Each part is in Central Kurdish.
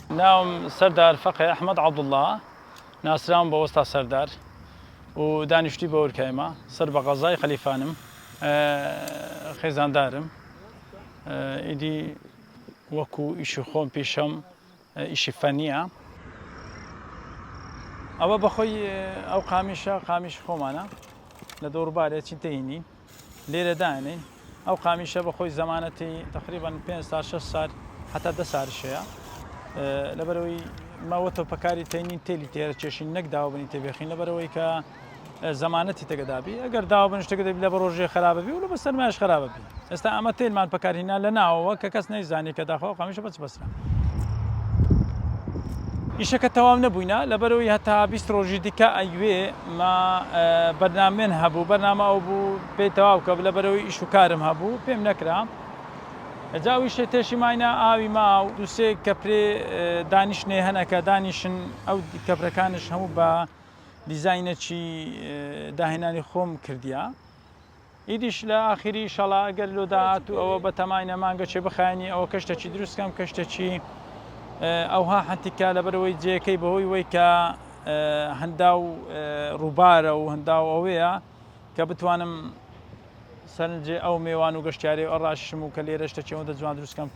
ناوم سردار فقيه أحمد عبد الله ناسرام بوسطا سردار ودانشتي بوركايما سر بغزاي خليفانم خيزان دارم إيدي وكو إيشو خوم بيشم إيشي فنية أو بخوي أو قامش خومانا لدور باري تنتهيني ليرة دانين أو قامشة بخوي زمانتي تقريبا 5 سال حتى 10 سال شيء لبروي ما وتو بكاري تينين تيلي تيرا تشين نك داو بني تبيخين لبروي كا زمانتي تقدابي اگر داو بنش تقدابي لبروجي خرابه بي ولا بس ماش خرابه بي استا امتين مال بكاري هنا لنا وككس نيزاني كداخو قامش بس إيشك توام نبوينا لبروي حتى بيستروجي ديكا أيوة ما برنامج هبو برنامج أو بو بيتواو قبل بروي إيشو كارم هبو بيم نكرا جاوي شيء تشي معنا آوي ما دوسي كبري دانشني هنا كدانشن أو كبر كانش هم با ديزاينة شيء دهناني خوم كرديا إيديش لآخري إن شاء الله أقل له دعات أو بتماينا مانجا شيء بخاني أو كشتا شيء دروس كم كشتا شيء أو ها حتى كالبروي جي كي بهوي ويكا هنداو روبارة وهنداو أويا كبتوانم سنجي أو ميوان وقشتياري وراش شمو كلي رشتا شيء وده جوان دروس كم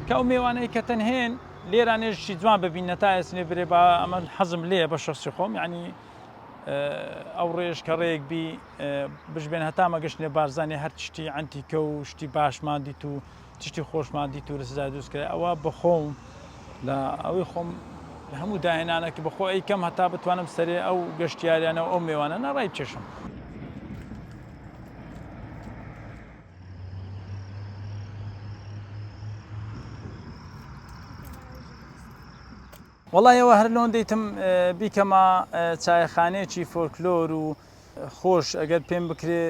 كأو ميواني كتنهين ليرانيش شي جوان ببين نتائج نبري با أمل حزم ليه بشخص خوم يعني أو ريش كريك بي بجبين هتا ما قشني بارزاني هر تشتي عنتي كو شتي باش ما ديتو تشتي خوش ما ديتو لسزادوس كده أو بخوم لا أو يخوم همو داهنا أنا كبخو أي كم هتا بتوانم سري أو قشتياري أنا وأمي وأنا أنا رايب تشم والله هو هرلون ديتم بكما تاي خانه شي فولكلور و خوش اگر پێم بکرێ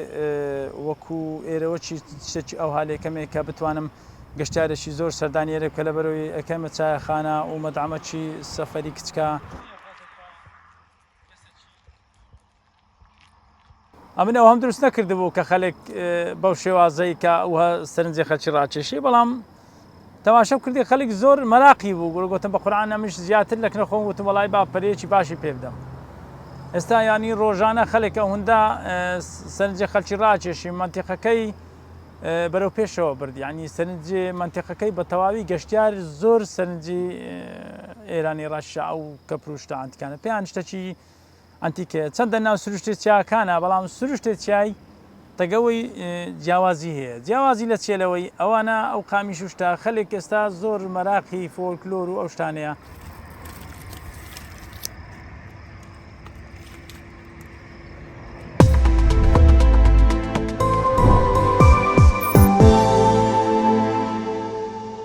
وەکو ئێرەوە شتێکی ئەو هەڵێکەمێک کە بتوانم گەشتارێکی زۆر سەردانیێرە بکە لەبەرەوەی ئەەکەمە چایەخانە و مەدعەمەکی سەفەری کچکە ئەمنەوە هەم دروست نەکردبوو کە خەڵک بەو شێوازەی کە ئەوە سەرنجی خەڵکی ڕاکێشی بەڵام تەماشا کردی خەڵک زۆر مەراقی بوو گوتم بە قورئان ئەمش زیاتر لە کنە خۆم وتم وەڵای با پەرەیەکی باشی پێ بدەم ئێستا ینی ڕۆژانە خەڵک ئەوەندا سەرنجی خەڵکی ڕاکێشی مەنتیقەکەی بەرەو پێشەوە برد یعنی سەرنجی مەنتیقەکەی بە تەواوی گەشتیار زۆر سەرنجی ئێرانی ڕاشە ئەو کەپروشتە ئەنتیکانە پێیان شتێکی ئەنتیکەیە چەندە ناو سروشتێ چیاکانە بەڵام سروشتێ چیای تەگەوەی جیاوازی هەیە جیاوازی لە چێلەوەی ئەوانە ئەو قامیش شتە خەڵک ئێستا زۆر مەراقی فۆلکلۆر و ئەو شتانەیە